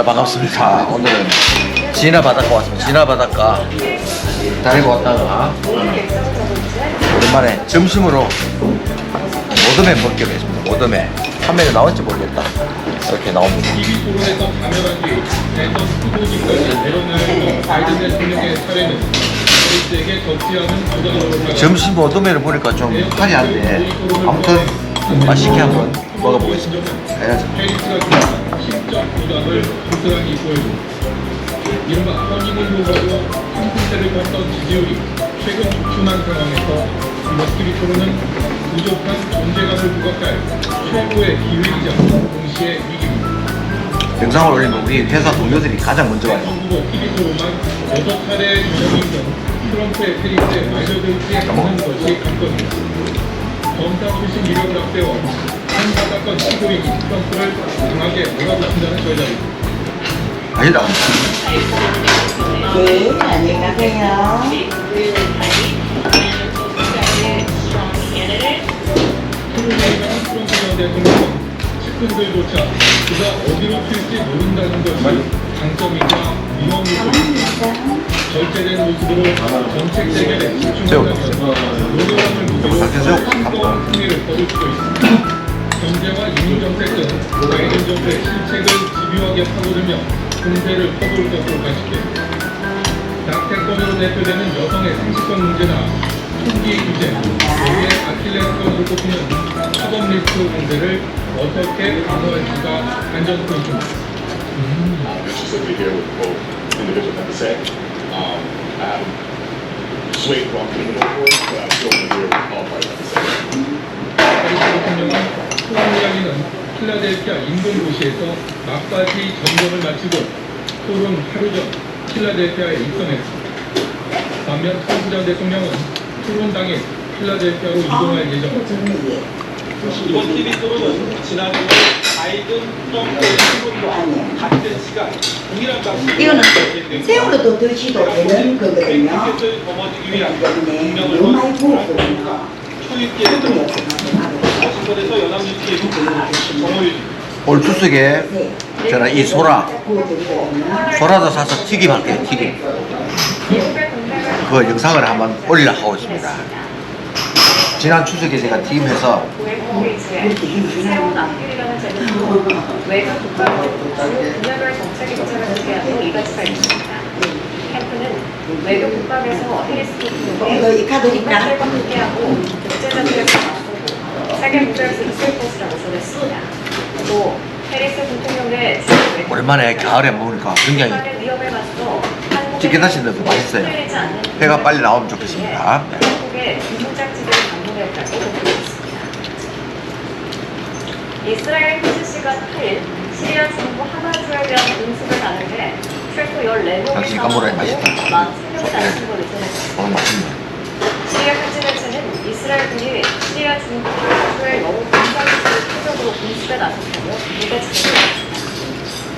안녕하십니까. 반갑습니다. 오늘은 진화 바닷가 왔습니다. 진화 바닷가 다니고 왔다가 오랜만에 점심으로 모듬회 먹기로 했습니다. 모듬회 판매가 나올지 모르겠다. 이렇게 나옵니다. 토론에서 참여한 뒤 대선 후보직까지 내려놓은 바이든 대통령의 차례는 페리스에게 적지 않은 부담으로 점심 모듬회를 보니까 좀 한이 안 돼. 아무튼 맛있게 한번 먹어보겠습니다. 해야죠. 페리스가 주는 심적 부담을 고스란히 보여줍니다. 이른바 허니문 후보로 상승세를 걷던 지지율이 최근 주춤한 상황에서 머스크리 토론은 부족한 존재감을 부각할 최고의 기회이자 동시에 위기입니다. 영상을 올리면 우리 회사 동료들이 가장 먼저 와요. 후보 TV토론만 6차례 유명인 전 트럼프의 페리스에 말려들지 않는 것이 관건입니다. 검사 출신 이력을 앞세워 한 바닷가 시도인 트럼프를 강하게 몰아붙인다는 전략입니다. 아니다. 네, 안녕히 가세요. 트럼프 전 대통령은 측근들조차 그가 어디로 튈지 모른다는 것이 장점이자 위험이고 절제된 모습으로 정책 재결에 집중한다면 노동함을 무대로 큰 승리를 거둘 수도 있습니다. 경제와 이민 정책 등 바이든 정부의 실책을 집요하게 파고들며 공세를 퍼부을 것으로 관측됩니다. 낙태권으로 대표되는 여성의 생식권 문제나 총기 규제, 여기에 아킬레스건으로 꼽히는 사법 리스크 문제를 어떻게 방어할지가 관전 포인트입니다. Interestingly here with both individuals have to say. I'm swayed from criminal court, but I'm still going to hear what all parties have to say. 페리스 대통령은 토론 이야기는 필라델피아 인근 도시에서 막바지 점검을 마치고 토론 하루 전 필라델피아에 입성했습니다. 반면 트럼프 전 대통령은 토론 당일 필라델피아로 이동할 예정입니다. 이번 TV 토론은 지난해 바이든 트럼프의 신분과 같은 시간 동일한 방식으로 이거는 새우로도 드시도 되는 거거든요. 햇빛을 거머쥐기 위한 때문에 운명을 너무 많이 구웠거든요. 초입기에 워싱턴에서 연합뉴스의 정호율 오늘 추석에 저는 이 소라도 사서 튀김할게요. 튀김. 그 영상을 한번 올리려 하고 있습니다. 지난 추석에 제가 튀김해서 새로운 앞길이라는 제목으로 외교 국가로부터 주요 분야별 정책의 문제를 소개하는 이 가지가 있습니다. 캠프는 외교 국가에서 해리스 대통령의 국가들과 함께하고 국제적 기회를 맞서고 세계 무대에서 있을 것이라고 전했습니다. 또 해리스 대통령의 주요 외교 오랜만에 가을에 먹으니까 굉장히 위협에 맞서 찌개다시는데도 맛있어요. 회가 빨리 나오면 좋겠습니다. 한국의 중장지대를 방문했다고 보고있습니다. 이스라엘 히즈시가 8일 시리아 중부 하마주에 대한 공습을 가는데 최소 14명이 당신이 까먹으라니 맛있다. 43명이 다친 걸로 전했습니다. 오늘 맛있네. 시리아 현지 매체는 이스라엘군이 시리아 중부 하마주에 영국 공사기지를 표적으로 공습에 나섰다며 무대 지적했습니다.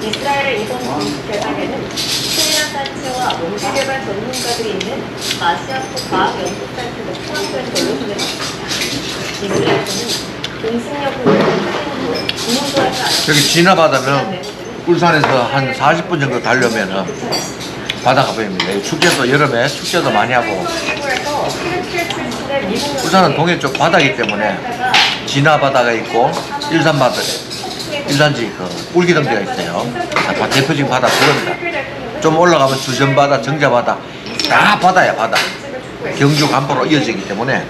이스라엘의 이번 공습 대상에는 시리아 단체와 농지개발 전문가들이 있는 아시아포 과학연구센터도 포함된 걸로 전해졌습니다. 이스라엘군은 공습 여부를 공문조하지 않았습니다. 여기 진화 바다면 울산에서 한 40분 정도 가려면 바다가 보입니다. 여기 축제도 여름에 축제도 많이 하고 울산은 동해 쪽 바다이기 때문에 진화 바다가 있고 일산 바다, 일산지 그 울기등대가 있어요. 대표적인 바다 그겁니다. 좀 올라가면 주전바다, 정자바다 다 바다야 바다. 경주 간포로 이어지기 때문에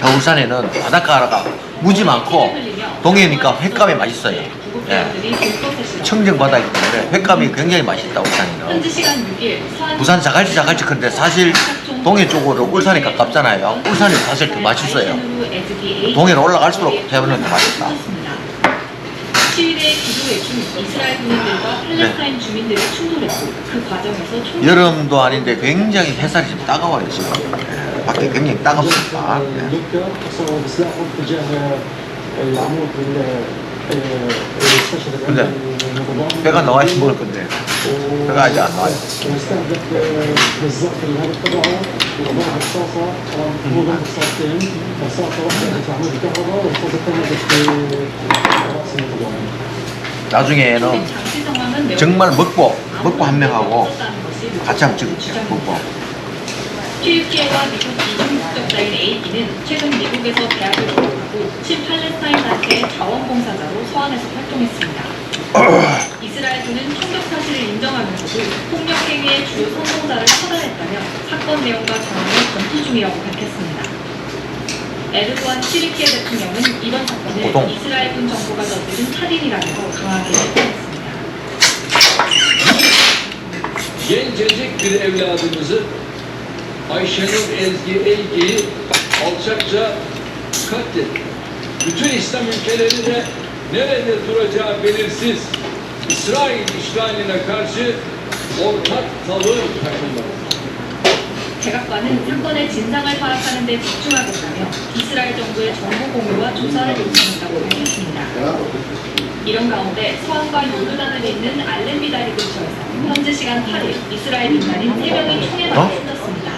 울산에는 바닷가가 무지 많고 동해니까 횟감이 맛있어요. 예. 청정바다이기 때문에 횟감이 굉장히 맛있다 울산이는. 부산 자갈치 큰데 사실 동해 쪽으로 울산이 가깝잖아요. 울산이 사실 더 맛있어요. 동해로 올라갈수록 대부분 더 맛있다. 시위대의 기도회중 이스라엘 군인들과 팔레스타인 주민들이 충돌했고 그 과정에서 여름도 아닌데 굉장히 햇살이 지금 따가워요 지금. 예. 밖에 굉장히 따갑습니다. 예. 근데 배가 나와야지 먹을 건데 배가 아직 안 나와요. 나중에는 상황은 매우 정말 먹고 한 명하고 없었다는 것이 같이 한번 찍을게요. 주장입니다. 먹고. 취입 피해와 미국 이중 국적자인 A씨는 최근 미국에서 대학을 졸업하고 친팔레스타인단체의 자원봉사자로 서한에서 활동했습니다. 이스라엘군은 총격 사실을 인정하면서도 폭력 행위의 주요 선동자를 처단했다며 사건 내용과 정황을 검토 중이라고 밝혔습니다. 에르도안 시리키에 대통령은 이번 사건을 보통. 이스라엘군 정부가 저지른 살인이라면서 강하게 비판했습니다. Gencecik bir evladımızı Ayşenur Ezgi Eygi'yi alçakça katletti. Bütün İslam ülkeleri de nerede duracağı belirsiz İsrail işgaline karşı ortak tavır takınmalı. 백악관은 사건의 진상을 파악하는 데 집중하겠다며 이스라엘 정부의 정보 공유와 조사를 요청했다고 밝혔습니다. 이런 가운데 서안과 요르단을 잇는 알렌비다리 근처에서 현지 시간 8일 이스라엘 민간인 3명이 총에 맞아 숨졌습니다.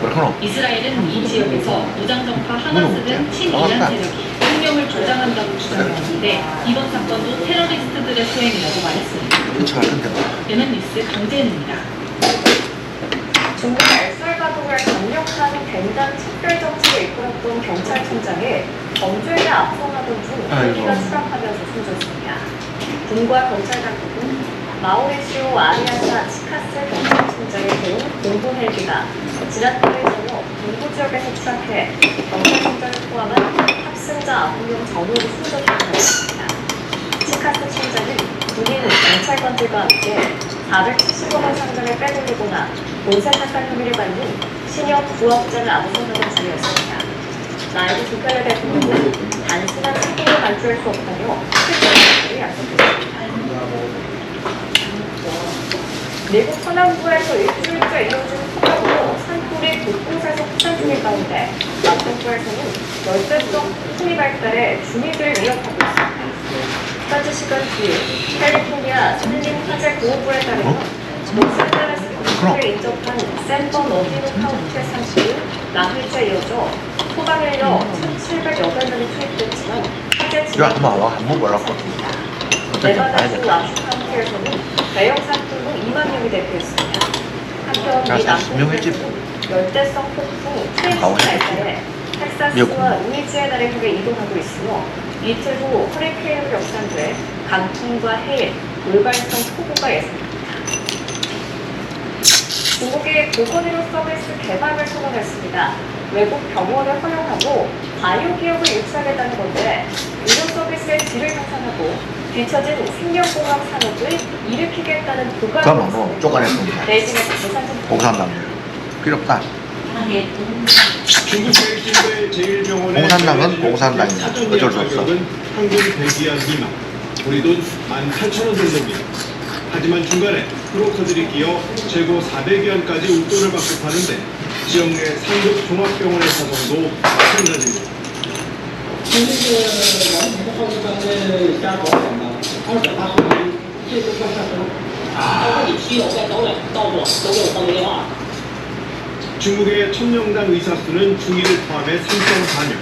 그렇구나. 이스라엘은 이 지역에서 무장정파 하마스 등 친이란 세력이 혁명을 조장한다고 주장했는데 이번 사건도 테러리스트들의 소행이라고 말했습니다. 그쳐갈 건데 뭐. 여는 뉴스 강재은입니다. 중국 엘살바도르의 강력한 벤단 특별 정치를 이끌었던 경찰청장이 범죄에 앞서가던 중 헬기가 추락하면서 숨졌습니다. 군과 경찰 당국은 마우리시오 아리아사 치카스 경찰청장의 개인 공군 헬기가 지난달에 저녁 동부 지역에서 추락해 경찰청장을 포함한 탑승자 9명 전원이 숨졌다고 밝혔습니다. 치카스 청장은 군인 경찰관들과 함께 470억 원 상당을 빼돌리거나 본사사건 혐의를 받는 신협 부업자를 압수하던 중이었습니다. 나이드 부펠레 대통령은 단순한 책임을 간주할 수 없다며 실질적으로 약속했습니다. 미국 서남부에서 일주일째 이어진 폭염으로 산불이 곳곳에서 확산 중인 가운데 남동부에서는 열대성 풍이 발달해 주민들을 위협하고 있습니다. 현지 시간 9일 캘리포니아 산림 화재 보호부에 따르면 로스앤젤레스 경찰에 인접한 샌번 어디노 카운티의 상수인 나흘째 이어져 소방에 이어 1,708명이 투입됐지만 화재 이거 한번 와봐. 한번 몰랐거든. 네바다주 라슈 카운티에서는 대형 산불로 2만 명이 대피했습니다. 한편 자, 이 40명이지. 남동부에서는 열대성 폭풍 트레이스 가오해. 발달해 텍사스와 루이지애나를 향해 이동하고 있으며 이틀 후 허리케인으로 격상돼 강풍과 해일, 물발성 폭우가 예상됩니다. 중국이 보건의료 서비스 개방을 선언했습니다. 외국 병원을 허용하고 바이오 기업을 유치하겠다는 건데 의료 서비스의 질을 향상하고 뒤처진 생명공학 산업을 일으키겠다는 그러면 부가를 뭐 쪼가냈습니다. 베이징에서 부산점 공산당들. 필요 없다. 중국 베이징의 제1병원의 공산당은 공산당이야. 어쩔 수 없어. 평균 100위안 미만, 우리 돈 18,000원 정도입니다. 하지만 중간에 브로커들이 끼어 최고 400위안까지 웃돈을 받고 파는데 지역 내 상급 종합병원의 사정도 마찬가지입니다. 今天是我们好几张的加保险的，280元，这都算下车。到这里批了，再等等，到不了都给我放个电话。 중국의 천명당 의사 수는 중위를 포함해 3.4명.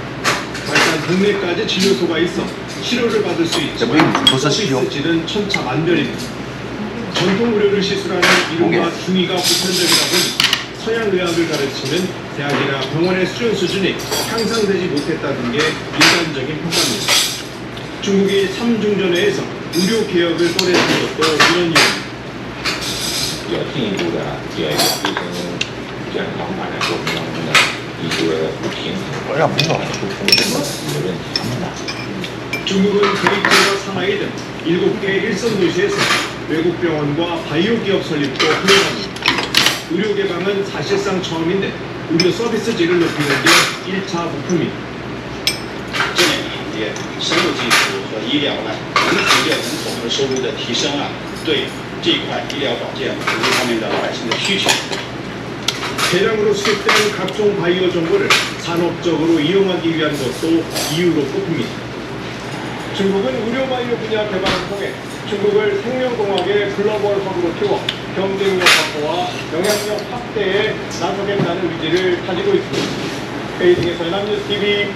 발단 국내까지 진료소가 있어 치료를 받을 수 있지만 벌써 시죠? 서비스질은 천차만별입니다. 전통 의료를 시술하는 이른바 중위가 보편적이다 보니 서양 의학을 가르치는 대학이나 병원의 수련 수준이 향상되지 못했다는 게 일반적인 평가입니다. 중국이 3중전회에서 의료 개혁을 꺼내는 것도 이런 이유입니다. 要进一步的解决卫生健康发展过程当中的一些不平衡， 야, 뭔가 또这个问题很大。 중국은 베이징과 상하이 등 7개 일선 도시에서 외국 병원과 바이오 기업 설립도 허용합니다. 의료 개방은 사실상 처음인데 의료 서비스질을 높이는 게 1차 목표입니다. 这两个行业生物技术和医疗呢，能随着人口和收入的提升啊，对这一块医疗保健服务方面的百姓的需求。 대량으로 수집된 각종 바이오 정보를 산업적으로 이용하기 위한 것도 이유로 꼽힙니다. 중국은 의료 바이오 분야 개발을 통해 중국을 생명공학의 글로벌 허브로 키워 경쟁력 확보와 영향력 확대에 나서겠다는 의지를 가지고 있습니다. 베이징에서 연합뉴스 TV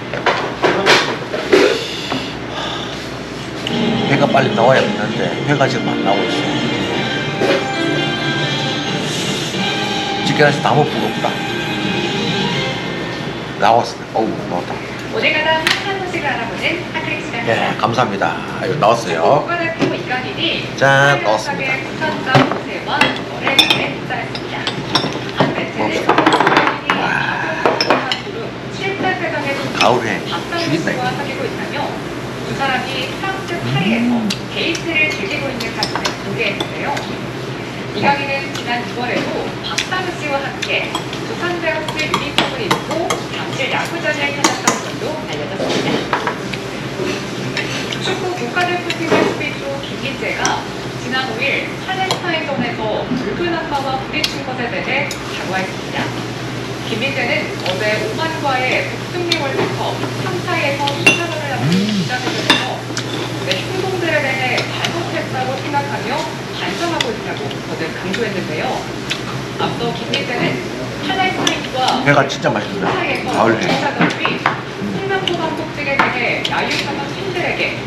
회가 빨리 나와야 되는데 회가 지금 안 나오고 있어요. 집게나시 다 못 부럽다. 나왔습니다. 어우, 나왔다. 오늘가다 핫한 소식을 알아보는 핫클릭 시간입니다. 예, 감사합니다. 이거 나왔어요. 국가대표 이강인이 짠, 나왔습니다. 부산장 호세와 거래를 했습니다. 한 매체는 가을에 죽인다, 이거. 사귀고 있다며 두 사람이 프랑스 파리에서 데이트를 즐기고 있는 사진을 공개했는데요. 이강인은 지난 6월에도 박상우 씨와 함께 두산베어스 유니폼을 입고 잠실 야구장을 찾았던 것도 알려졌습니다. 축구 국가대표팀의 수비수 김민재가 지난 5일 팔레스타인전에서 붉은 악마와 부딪힌 것에 대해 사과했습니다. 김민재는 어제 오만과의 북중미 월드컵 3차에서 2차전을 앞둔 기자회견에서 내 행동들에 대해 잘못했다고 생각하며 반성하고 있다고 거듭 강조했는데요. 앞서 김민재는 팔레스타인과 회가 진짜 맛있습니다. 가을에. 2차전 뒤 홍명보 감독 측에 대해 야유하는 팬들에게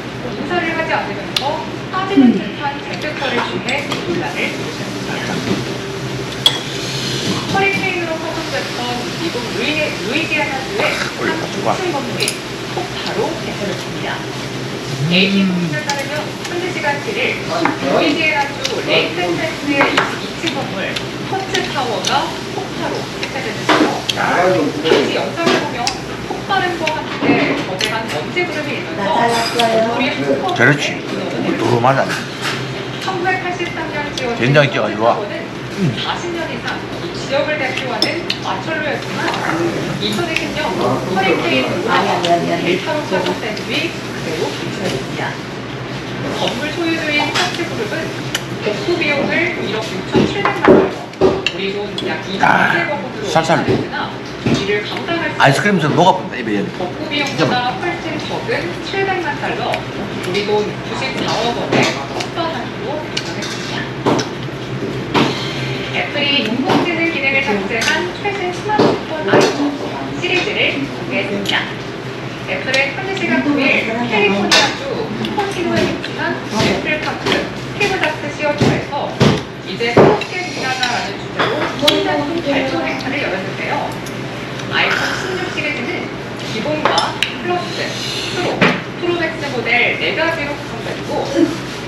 인사를 하지 않으면서 빠지는 듯한 제스처를 취해 논란을 일으켰습니다. 허리케인으로 파손됐던 미국 루이지아나주의 한 중심 건물이 폭파로 개설했습니다. AP 통신에 따르면 현지 시간 7일 루이지아나주 레이크센스의 2층 건물 터치 타워가 폭파로 해체됐는데요. 당시 영상을 보면 폭발음과 함께 거대한 먼지 구름이 일면서 건물이 흠뻑 저렇지. 도로마다. 1983년 지어진 된장이 쪄가지고 와. 40년 이상 이 지역을 대표하는 마철로였지만 2020년 허리케인 델타로 파손된 뒤 그대로 분출했습니다. 건물 소유주인 타치그룹은 복구 비용을 1억 6,700만 달러, 우리 돈 약 2,700억 원으로 살살. 계산했으나 이를 감당할 수 아이스크림 좀 녹아본다, 입에. 복구 비용보다 훨씬 적은 700만 달러, 우리 돈 94억 원에 폭발하기로 결정했습니다. 애플이 인공지능 기능을 탑재한 최신 스마트폰 아이폰 시리즈를 공개했습니다. 애플은 현지 시간 9일 캘리포니아주 쿠퍼시노에 위치한 애플파크 스티브잡스 시어터에서 이제 새롭게 등장하라는 주제로 신제품 발표 행사를 열었는데요. 아이폰 16 시리즈는 기본과 플러스, 프로맥스 모델 4가지로 구성되고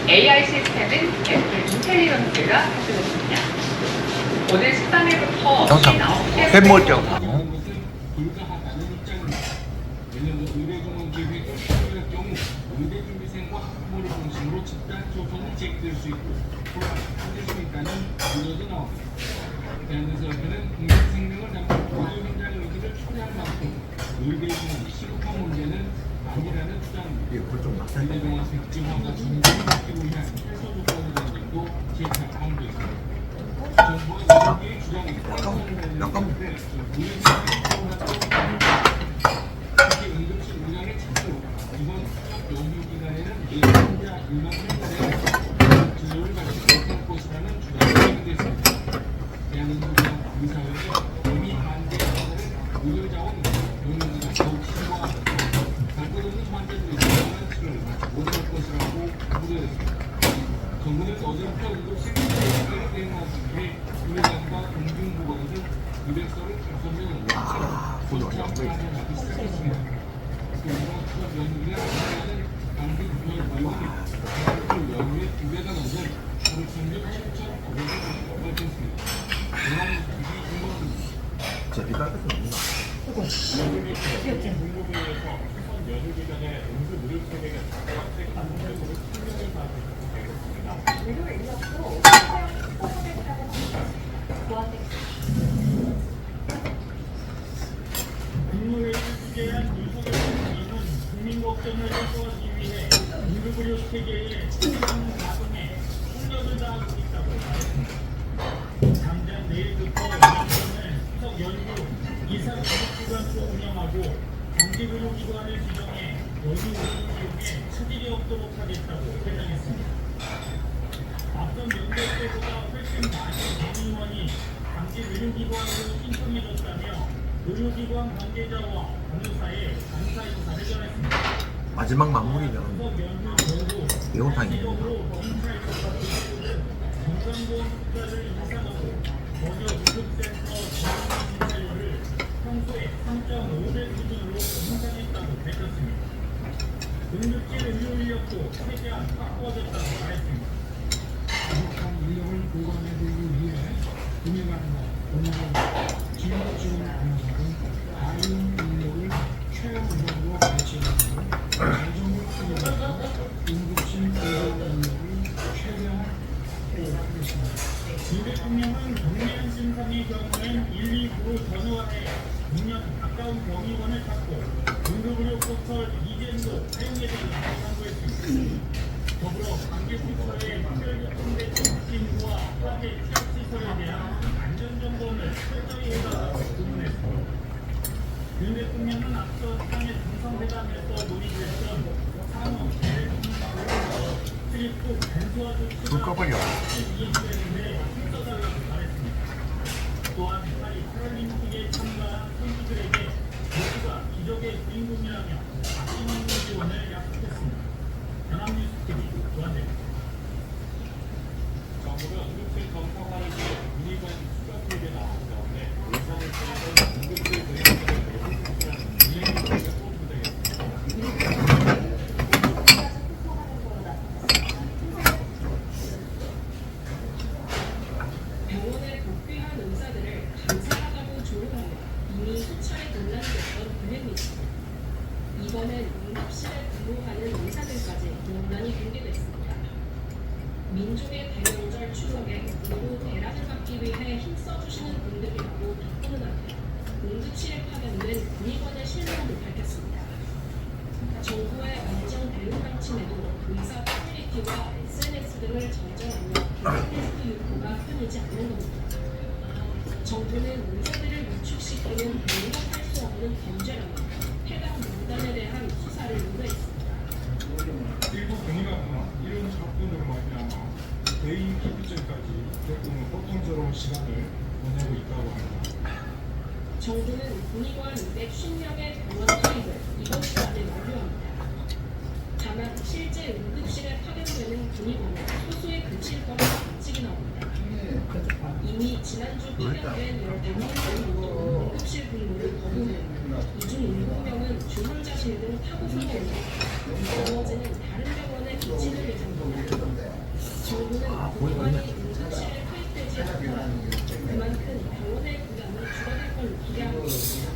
AI 시스템은 애플 인텔리전스가 탑재됐습니다. 오늘 13일부터 정상. 9시 햄 먹을 때. 불가하다는 입장입니다. 내년도 의대정원 계획을 시행할 경우 의대준비생과 학부모를 중심으로 집단 조성이 제기될 수 있고 혼란을 가질 수 있다는 우려도 나옵니다. 대한의사협회는 국민 생명을 담고 의료 현장 의지를 초래할 만큼 의대정원이 시급한 문제는 아니라는 주장입니다. 의대정원 백지화가 중심을 잡기 위한 해소 조건의 전쟁도 재창하고 있습니다. 정부의 주장이 약간 특히 응급실 운영의 착수, 이번 추석 연휴 기간에는 예상자 1만 명의 진료를 받지 못할 것이라는 주장이 제기됐습니다. 대한민국의사회는 이미 반대하는 의료자원 연휴가 더욱 심화하고 발권 없는 환자들이 다양한 치료를 받지 못할 것이라고 우려했습니다. 정부는 어제부터 응급실 대응을 대응하기 위해 의료관과 공중보건소 200서를 5명을 조치하기 시작했습니다. 이번 추석 연휴에 함께하는 방역 의원이 연휴에 2배가 넘는 하루 평균 7,500을 발표했습니다. 공무부에서 추석 연휴 기간에 응급 의료 체계가 각각색 방문적으로 충격을 받은 국무회의를 주재한 윤석열 총리는 국민 걱정을 해소하기 위해 응급의료 체계의 최강 가동에 총력을 다하고 있다고 말했습니다. 당장 내일부터 연합원은 추석 연휴 이사 교육기관으로 운영하고 정기의료기관을 지정해 연휴 의료비용에 차질이 없도록 하겠다고 회장했습니다. 앞선 연대 때보다 훨씬 많은 정의원이 당시 의료기관으로 신청해줬다며 의료기관 관계자와 간호사의 감사 인사를 전했습니다. 마지막 마무리는 추석 연휴 전후 매운탕이에요. 지속으로 검찰 수사 건강보험 숫자를 인상하고 전혀 구급센터 전문진찰료를 평소의 3.5배 수준으로 인상했다고 밝혔습니다. 응급실 의료 인력도 최대한 확보하겠다고 말했습니다. 부족한 인력을 보강해드리기 위해 금융관과 공무원, 지역지원 공사 등 다른 인력을 최우선으로 배치하고 재정을 투입해서 응급실 의료 인력을 최대한 확보하겠습니다. 유 대통령은 경미한 증상의 경우엔 119로 전화해 6년 가까운 병의원을 찾고 응급의료 포털 이젠도 사용에 대해 당부했습니다. 더불어 관계시설의 특별교통대책 확진과 화재 취약시설에 대한 안전점검을 철저히 해달라고 주문했습니다. 윤 대통령은 앞서 지난해 정상회담에서 논의됐던 상호 재해동맹으로서 출입국 간소화 조치가 이행되는데 힘써달라고 말했습니다. 또한 파리 패럴림픽에 참가한 선수들에게 모두가 기적의 주인공이라며 아낌없는 지원을 약속했습니다. 연합뉴스TV 조한대입니다. 정부가 응급실 전파하기 위해 문의관 추가 계획에 나온 가운데 의사를 통해서 응급실 대응자를 내부수술하는 이행 계획을 보도되겠습니다. 병원에 복귀한 의사들을 감사하다고 조롱하며 이미 수차례 논란이 됐던 블랙리스트. 이번엔 응급실에 근무하는 의사들까지 논란이 공개됐습니다. 민족의 대명절 추석에 모두 대란을 막기 위해 힘써주시는 분들이라고 바꾸는 한편 응급실에 파견된 군의관의 실명을 밝혔습니다. 정부의 안정 대응 방침에도 의사 커뮤니티와 SNS 등을 저장하며 비즈니스 유포가 끊이지 않는 겁니다. 정부는 의사들을 위축시키는 용납할 수 없는 범죄라며 해당 명단에 대한 수사를 요구했습니다. 일부 군의관은 이런 접근으로 말미암아 대인 피부증까지 겪는 고통스러운 시간을 보내고 있다고 합니다. 정부는 군의관 250명의 병원 투입을 이번 주안에 완료합니다. 다만 실제 응급실에 파견되는 군의관은 소수에 그칠 거라는 관측이 나옵니다. 이미 지난주 파견된 15명 정도 응급실 근무를 거부해 이중 7명은 중환자실 등 타고선에 오고 나머지는 다른 병원에 기치를 예정입니다. 정부는 군의관이 응급실에 투입되지 않더라도 그만큼 병원의 부담이 줄어들 걸로 기대하고 있습니다.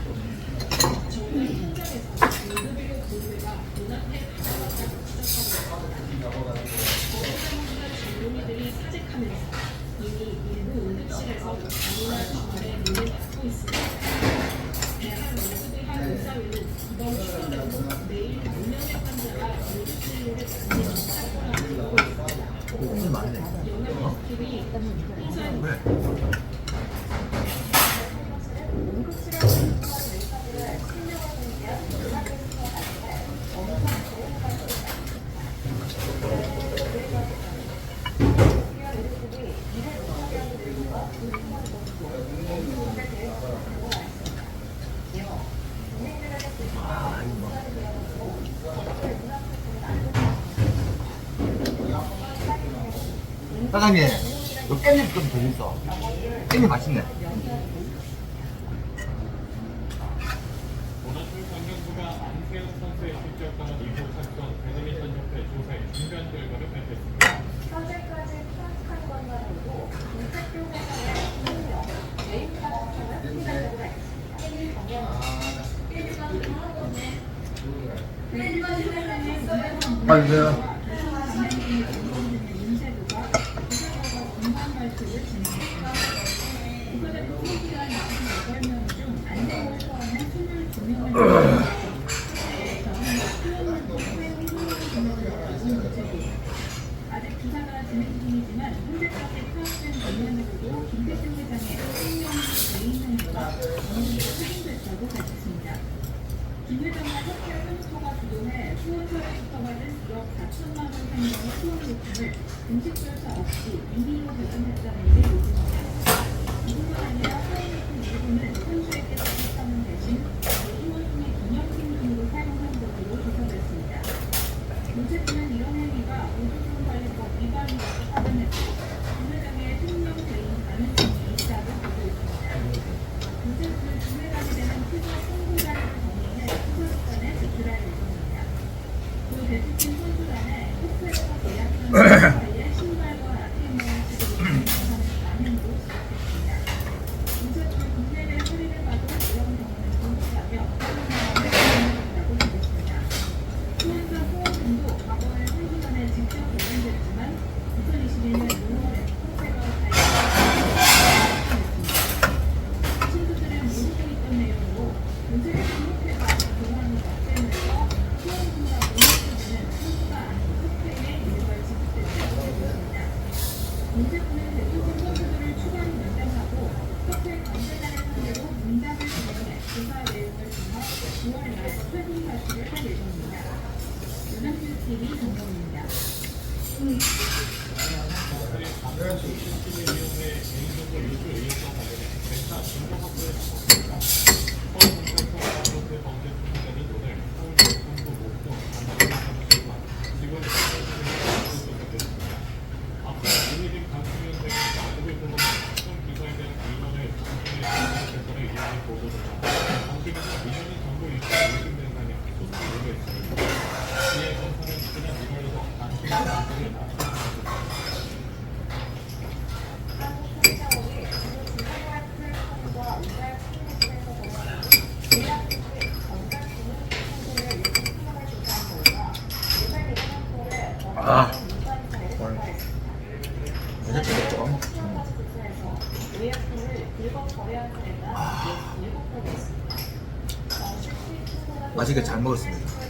정부는 현장에서 응급의료 공백가 눈앞에 다가왔다고 지적하고 있습니다. 거부장기관 전문의들이 사직하면서 이미 일부 응급실에서 장이나 주말에 문을 닫고 있습니다. 대한응급의학 의사회는 이번 추석에도 매일 10명의 환자가 응급진료를 받는 사고라고 보고 있습니다. 연합뉴스TV 홍사입니다. 사장님, 요 깻잎 좀 더 있어. 깻잎 맛있네. 오나풀 관경부가 안세현 선수의 실적과는 이후 사건 배드민턴 협회 조사의 중간 결과를 발표했습니다. 현재까지 파악한 것만으로도 김태표 회장의 2명 개인과 소통을 확인한다고 밝혔습니다. 안녕하세요. 아직 조사가 진행 중이지만 현재까지 파악된 전면으로도 김대중 회장의 생명수 개인 정보가 어느 정도 확인됐다고 밝혔습니다. 김 회장과 협회 사무처가 주도해 후원사로부터 받은 1억 4천만 원 상당의 후원 요청을 공식 절차 없이 임의로 배분했다는 게 요구입니다. 이뿐만 아니라 후원 요청 일부는 선수에게 지급하는 대신 후원금의 기념품 등으로 사용한 것으로 조사됐습니다. 문제는 이런 행위가 우주선관리법 위반이라고 판단했고 김 회장 관련 신발과 라테모스를 제공하는 라면으로 시작했습니다. 공사들은 국내외 사례를 봐도 이런 경우는 존재하며 다고 되겠습니다. 수원과 호원군도 과거에 한순간에 직접 발견됐지만 2021년 6월에 통째가 발견됐습니다. 친구들은 모르고 있던 내용으로 문제를 등록해서 교환이 없애면서 수원군과 공익부는 선수가 아닌 협회에 일괄 지급됐다고 했습니다. 문제부는 대부분 선수들을 추가로 면담하고 협회 관계자를 상대로 문답을 진행해 조사 내용을 통해 9월 말 최종 발표를 할 예정입니다. 연합뉴스TV 정정입니다. 아, 오늘 어제 조금 맛있게 잘 먹었습니다.